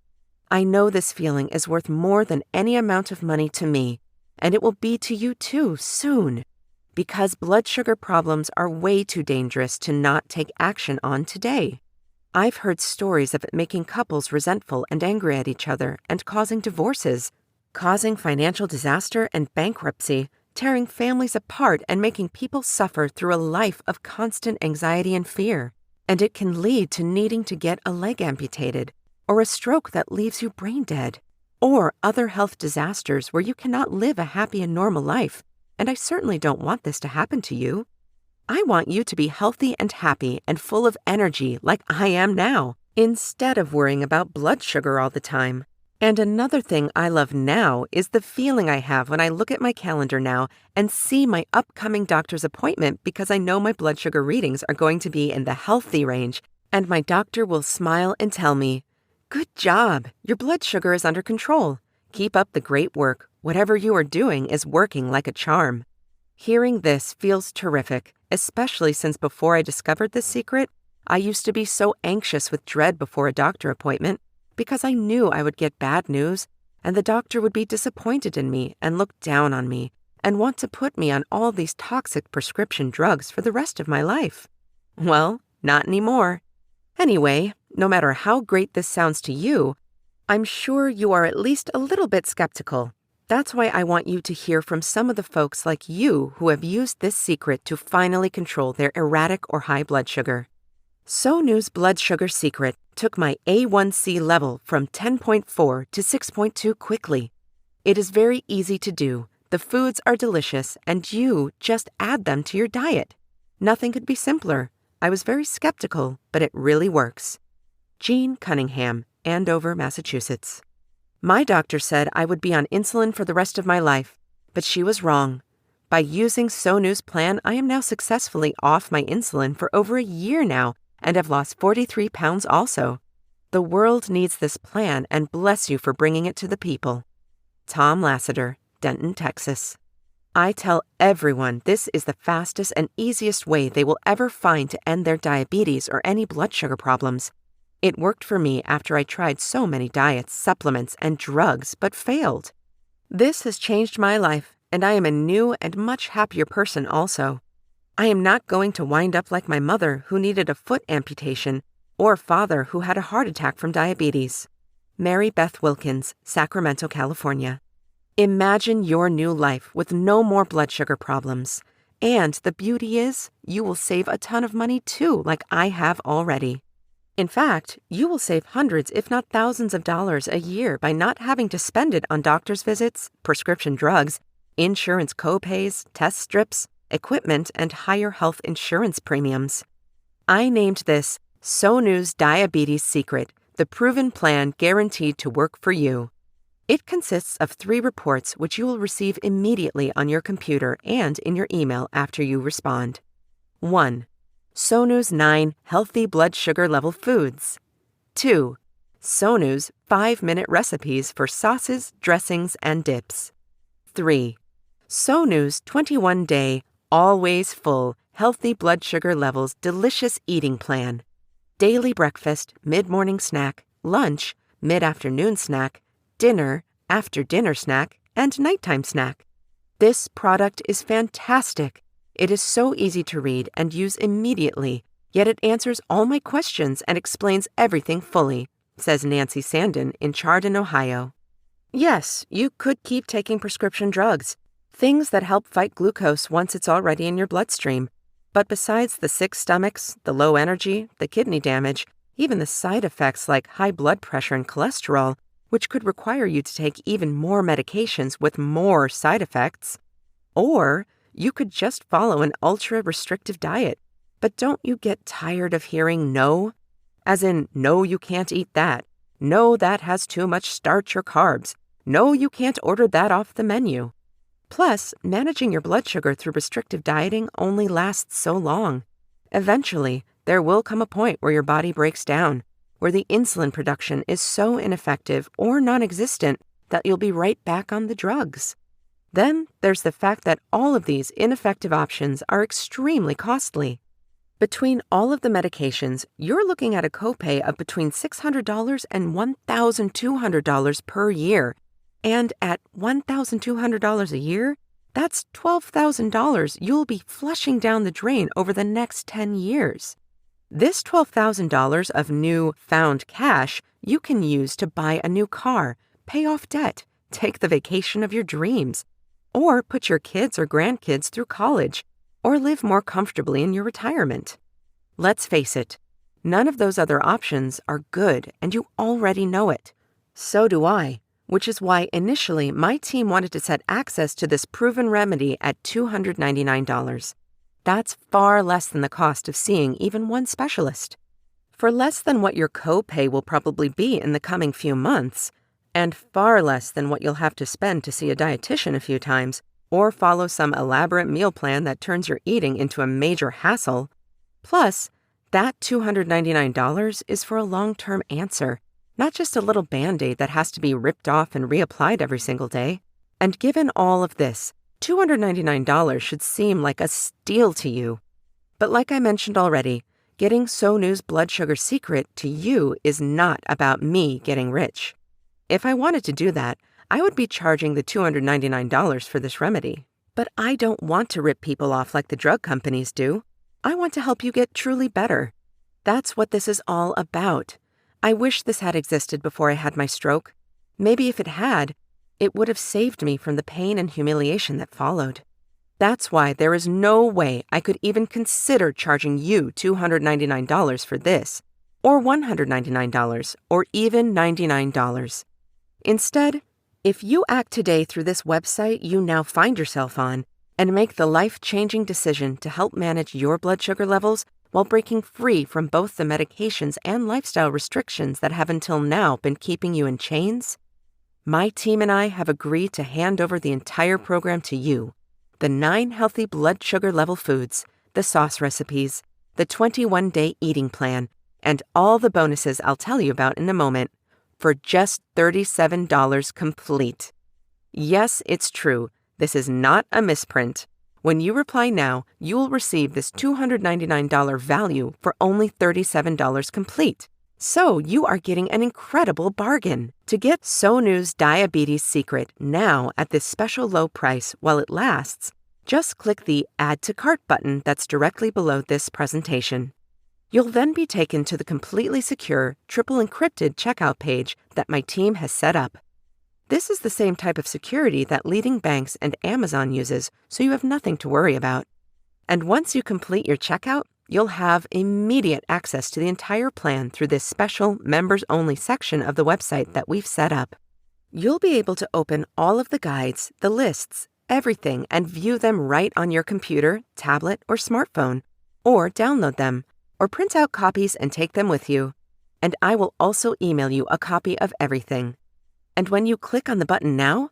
I know this feeling is worth more than any amount of money to me, and it will be to you too soon, because blood sugar problems are way too dangerous to not take action on today. I've heard stories of it making couples resentful and angry at each other and causing divorces, causing financial disaster and bankruptcy, tearing families apart and making people suffer through a life of constant anxiety and fear. And it can lead to needing to get a leg amputated, or a stroke that leaves you brain dead, or other health disasters where you cannot live a happy and normal life. And I certainly don't want this to happen to you. I want you to be healthy and happy and full of energy like I am now, instead of worrying about blood sugar all the time. And another thing I love now is the feeling I have when I look at my calendar now and see my upcoming doctor's appointment because I know my blood sugar readings are going to be in the healthy range, and my doctor will smile and tell me, "Good job, your blood sugar is under control. Keep up the great work. Whatever you are doing is working like a charm." Hearing this feels terrific, especially since before I discovered this secret, I used to be so anxious with dread before a doctor appointment, because I knew I would get bad news, and the doctor would be disappointed in me and look down on me and want to put me on all these toxic prescription drugs for the rest of my life. Well, not anymore. Anyway, no matter how great this sounds to you, I'm sure you are at least a little bit skeptical. That's why I want you to hear from some of the folks like you who have used this secret to finally control their erratic or high blood sugar. Sonew's blood sugar secret took my A1C level from 10.4 to 6.2 quickly. It is very easy to do. The foods are delicious, and you just add them to your diet. Nothing could be simpler. I was very skeptical, but it really works. Jean Cunningham, Andover, Massachusetts. My doctor said I would be on insulin for the rest of my life, but she was wrong. By using Sonew's plan, I am now successfully off my insulin for over a year now and have lost 43 pounds also. The world needs this plan, and bless you for bringing it to the people. Tom Lassiter, Denton, Texas. I tell everyone this is the fastest and easiest way they will ever find to end their diabetes or any blood sugar problems. It worked for me after I tried so many diets, supplements, and drugs, but failed. This has changed my life, and I am a new and much happier person also. I am not going to wind up like my mother who needed a foot amputation, or father who had a heart attack from diabetes. Mary Beth Wilkins, Sacramento, California. Imagine your new life with no more blood sugar problems. And the beauty is, you will save a ton of money too, like I have already. In fact, you will save hundreds, if not thousands of dollars a year by not having to spend it on doctor's visits, prescription drugs, insurance co-pays, test strips, equipment, and higher health insurance premiums. I named this Sonu's Diabetes Secret, the proven plan guaranteed to work for you. It consists of 3 reports which you will receive immediately on your computer and in your email after you respond. 1. Sonu's 9 healthy blood sugar level foods. 2. Sonu's 5-minute recipes for sauces, dressings, and dips. 3. Sonu's 21-day, always full, healthy blood sugar levels delicious eating plan. Daily breakfast, mid-morning snack, lunch, mid-afternoon snack, dinner, after-dinner snack, and nighttime snack. This product is fantastic. It is so easy to read and use immediately, yet it answers all my questions and explains everything fully, says Nancy Sandin in Chardon, Ohio. Yes, you could keep taking prescription drugs, things that help fight glucose once it's already in your bloodstream. But besides the sick stomachs, the low energy, the kidney damage, even the side effects like high blood pressure and cholesterol, which could require you to take even more medications with more side effects. Or you could just follow an ultra-restrictive diet. But don't you get tired of hearing no? As in, no, you can't eat that. No, that has too much starch or carbs. No, you can't order that off the menu. Plus, managing your blood sugar through restrictive dieting only lasts so long. Eventually, there will come a point where your body breaks down, where the insulin production is so ineffective or non-existent that you'll be right back on the drugs. Then there's the fact that all of these ineffective options are extremely costly. Between all of the medications, you're looking at a copay of between $600 and $1,200 per year. And at $1,200 a year, that's $12,000 you'll be flushing down the drain over the next 10 years. This $12,000 of new found cash you can use to buy a new car, pay off debt, take the vacation of your dreams, or put your kids or grandkids through college, or live more comfortably in your retirement. Let's face it, none of those other options are good, and you already know it. So do I, which is why initially my team wanted to set access to this proven remedy at $299. That's far less than the cost of seeing even one specialist. For less than what your copay will probably be in the coming few months, and far less than what you'll have to spend to see a dietitian a few times, or follow some elaborate meal plan that turns your eating into a major hassle. Plus, that $299 is for a long-term answer, not just a little Band-Aid that has to be ripped off and reapplied every single day. And given all of this, $299 should seem like a steal to you. But like I mentioned already, getting Sonu's Blood Sugar Secret to you is not about me getting rich. If I wanted to do that, I would be charging the $299 for this remedy. But I don't want to rip people off like the drug companies do. I want to help you get truly better. That's what this is all about. I wish this had existed before I had my stroke. Maybe if it had, it would have saved me from the pain and humiliation that followed. That's why there is no way I could even consider charging you $299 for this, or $199, or even $99. Instead, if you act today through this website you now find yourself on, and make the life-changing decision to help manage your blood sugar levels while breaking free from both the medications and lifestyle restrictions that have until now been keeping you in chains, my team and I have agreed to hand over the entire program to you. The 9 healthy blood sugar level foods, the sauce recipes, the 21-day eating plan, and all the bonuses I'll tell you about in a moment, for just $37 complete. Yes, it's true. This is not a misprint. When you reply now, you will receive this $299 value for only $37 complete. So you are getting an incredible bargain. To get Sonu's Diabetes Secret now at this special low price while it lasts, just click the Add to Cart button that's directly below this presentation. You'll then be taken to the completely secure, triple encrypted checkout page that my team has set up. This is the same type of security that leading banks and Amazon uses, so you have nothing to worry about. And once you complete your checkout, you'll have immediate access to the entire plan through this special members-only section of the website that we've set up. You'll be able to open all of the guides, the lists, everything, and view them right on your computer, tablet, or smartphone, or download them, or print out copies and take them with you. And I will also email you a copy of everything. And when you click on the button now,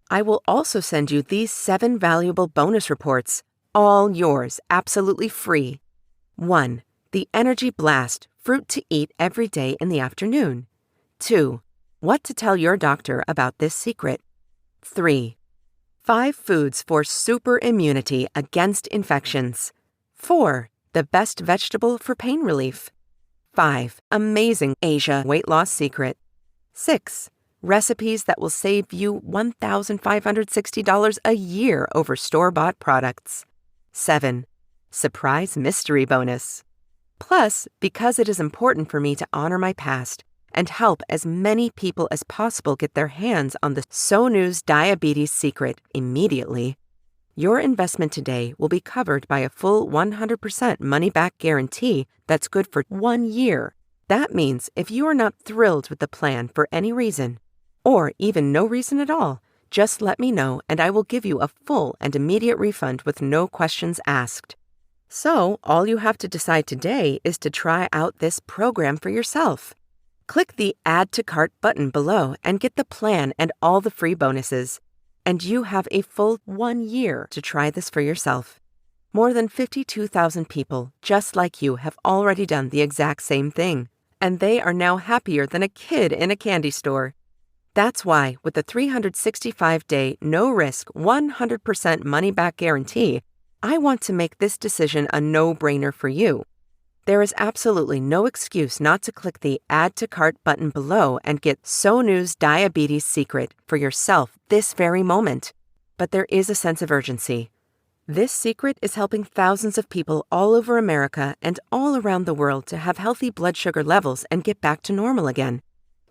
I will also send you these 7 valuable bonus reports, all yours, absolutely free. 1. The Energy Blast, fruit to eat every day in the afternoon. 2. What to tell your doctor about this secret. 3. 5 foods for super immunity against infections. 4. The best vegetable for pain relief. 5. Amazing Asia weight loss secret. 6. Recipes that will save you $1,560 a year over store-bought products. 7. Surprise mystery bonus. Plus, because it is important for me to honor my past and help as many people as possible get their hands on the So News Diabetes Secret immediately, your investment today will be covered by a full 100% money-back guarantee that's good for 1 year. That means if you are not thrilled with the plan for any reason, or even no reason at all, just let me know and I will give you a full and immediate refund with no questions asked. So, all you have to decide today is to try out this program for yourself. Click the Add to Cart button below and get the plan and all the free bonuses. And you have a full 1 year to try this for yourself. More than 52,000 people just like you have already done the exact same thing, and they are now happier than a kid in a candy store. That's why, with the 365-day, no-risk, 100% money-back guarantee, I want to make this decision a no-brainer for you. There is absolutely no excuse not to click the Add to Cart button below and get So News Diabetes Secret for yourself this very moment. But there is a sense of urgency. This secret is helping thousands of people all over America and all around the world to have healthy blood sugar levels and get back to normal again.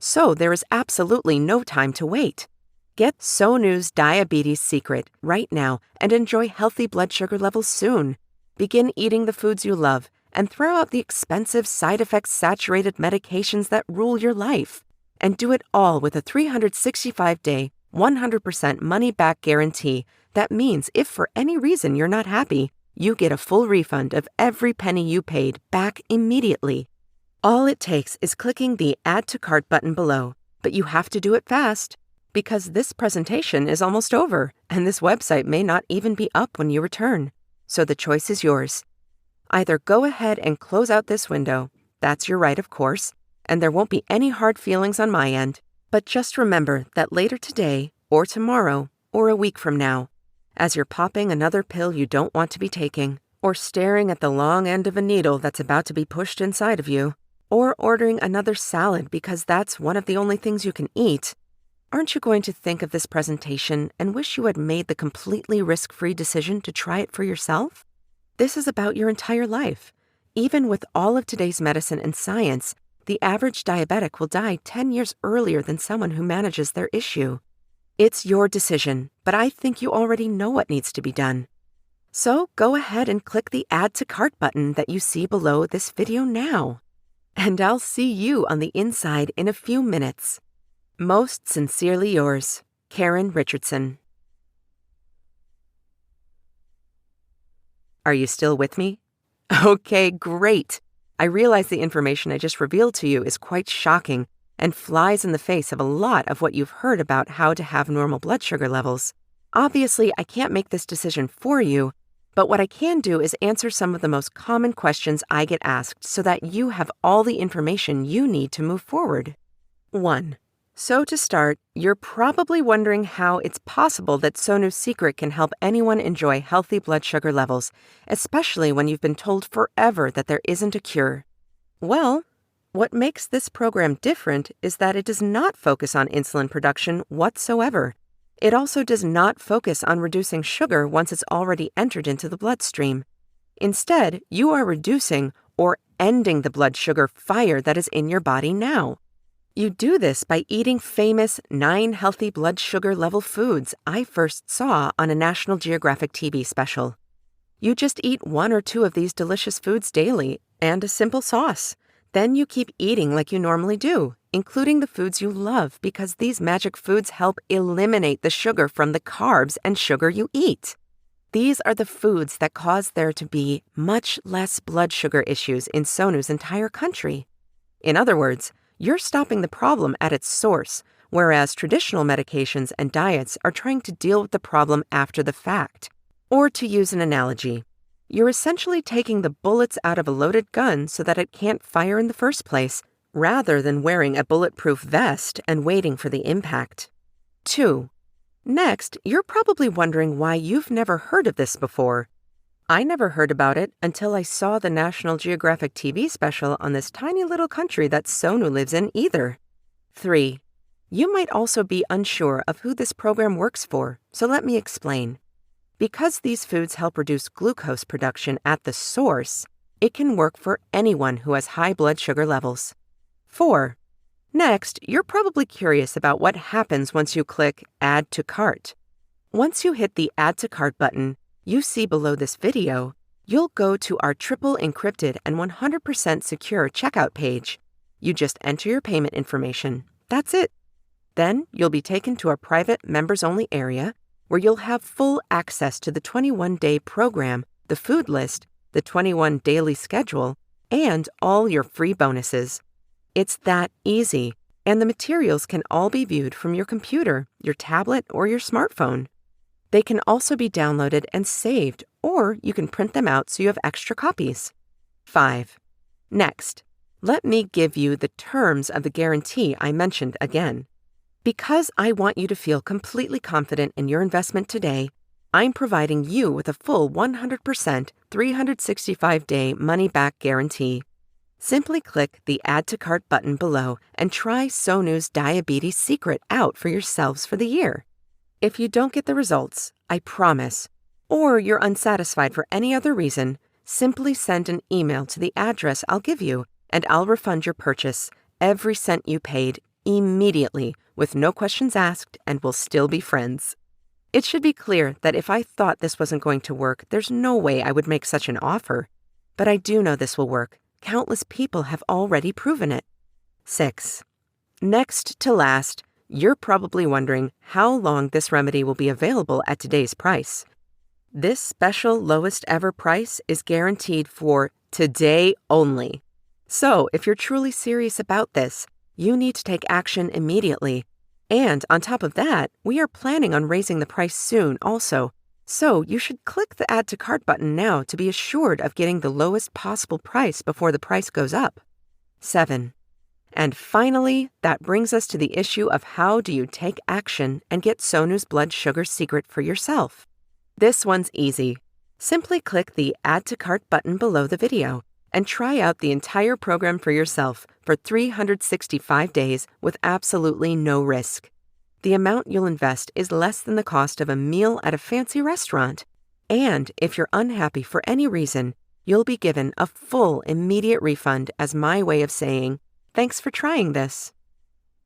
So there is absolutely no time to wait. Get So News Diabetes Secret right now and enjoy healthy blood sugar levels soon. Begin eating the foods you love and throw out the expensive side effects-saturated medications that rule your life. And do it all with a 365-day, 100% money-back guarantee. That means if for any reason you're not happy, you get a full refund of every penny you paid back immediately. All it takes is clicking the Add to Cart button below, but you have to do it fast, because this presentation is almost over, and this website may not even be up when you return. So the choice is yours. Either go ahead and close out this window, that's your right of course, and there won't be any hard feelings on my end, but just remember that later today, or tomorrow, or a week from now, as you're popping another pill you don't want to be taking, or staring at the long end of a needle that's about to be pushed inside of you, or ordering another salad because that's one of the only things you can eat, aren't you going to think of this presentation and wish you had made the completely risk-free decision to try it for yourself? This is about your entire life. Even with all of today's medicine and science, the average diabetic will die 10 years earlier than someone who manages their issue. It's your decision, but I think you already know what needs to be done. So go ahead and click the Add to Cart button that you see below this video now. And I'll see you on the inside in a few minutes. Most sincerely yours, Karen Richardson. Are you still with me? Okay, great. I realize the information I just revealed to you is quite shocking and flies in the face of a lot of what you've heard about how to have normal blood sugar levels. Obviously, I can't make this decision for you, but what I can do is answer some of the most common questions I get asked so that you have all the information you need to move forward. 1. So to start, you're probably wondering how it's possible that So News Secret can help anyone enjoy healthy blood sugar levels, especially when you've been told forever that there isn't a cure. Well, what makes this program different is that it does not focus on insulin production whatsoever. It also does not focus on reducing sugar once it's already entered into the bloodstream. Instead, you are reducing or ending the blood sugar fire that is in your body now. You do this by eating famous 9 healthy blood sugar level foods I first saw on a National Geographic TV special. You just eat 1 or 2 of these delicious foods daily and a simple sauce. Then you keep eating like you normally do, including the foods you love, because these magic foods help eliminate the sugar from the carbs and sugar you eat. These are the foods that cause there to be much less blood sugar issues in Sonu's entire country. In other words, you're stopping the problem at its source, whereas traditional medications and diets are trying to deal with the problem after the fact. Or to use an analogy, you're essentially taking the bullets out of a loaded gun so that it can't fire in the first place, rather than wearing a bulletproof vest and waiting for the impact. 2. Next, you're probably wondering why you've never heard of this before. I never heard about it until I saw the National Geographic TV special on this tiny little country that Sonu lives in either. 3. You might also be unsure of who this program works for, so let me explain. Because these foods help reduce glucose production at the source, it can work for anyone who has high blood sugar levels. 4. Next, you're probably curious about what happens once you click Add to Cart. Once you hit the Add to Cart button you see below this video, you'll go to our triple encrypted and 100% secure checkout page. You just enter your payment information. That's it. Then you'll be taken to our private members-only area where you'll have full access to the 21-day program, the food list, the 21 daily schedule, and all your free bonuses. It's that easy, and the materials can all be viewed from your computer, your tablet, or your smartphone. They can also be downloaded and saved, or you can print them out so you have extra copies. 5. Next, let me give you the terms of the guarantee I mentioned again. Because I want you to feel completely confident in your investment today, I'm providing you with a full 100% 365-day money-back guarantee. Simply click the Add to Cart button below and try Sonu's Diabetes Secret out for yourselves for the year. If you don't get the results, I promise, or you're unsatisfied for any other reason, simply send an email to the address I'll give you, and I'll refund your purchase, every cent you paid, immediately, with no questions asked, and we'll still be friends. It should be clear that if I thought this wasn't going to work, there's no way I would make such an offer. But I do know this will work. Countless people have already proven it. 6. Next to last, you're probably wondering how long this remedy will be available at today's price. This special lowest ever price is guaranteed for today only. So if you're truly serious about this, you need to take action immediately. And on top of that, we are planning on raising the price soon also. So you should click the Add to Cart button now to be assured of getting the lowest possible price before the price goes up. 7. And finally, that brings us to the issue of how do you take action and get Sonu's blood sugar secret for yourself. This one's easy. Simply click the Add to Cart button below the video and try out the entire program for yourself for 365 days with absolutely no risk. The amount you'll invest is less than the cost of a meal at a fancy restaurant. And if you're unhappy for any reason, you'll be given a full immediate refund as my way of saying, thanks for trying this.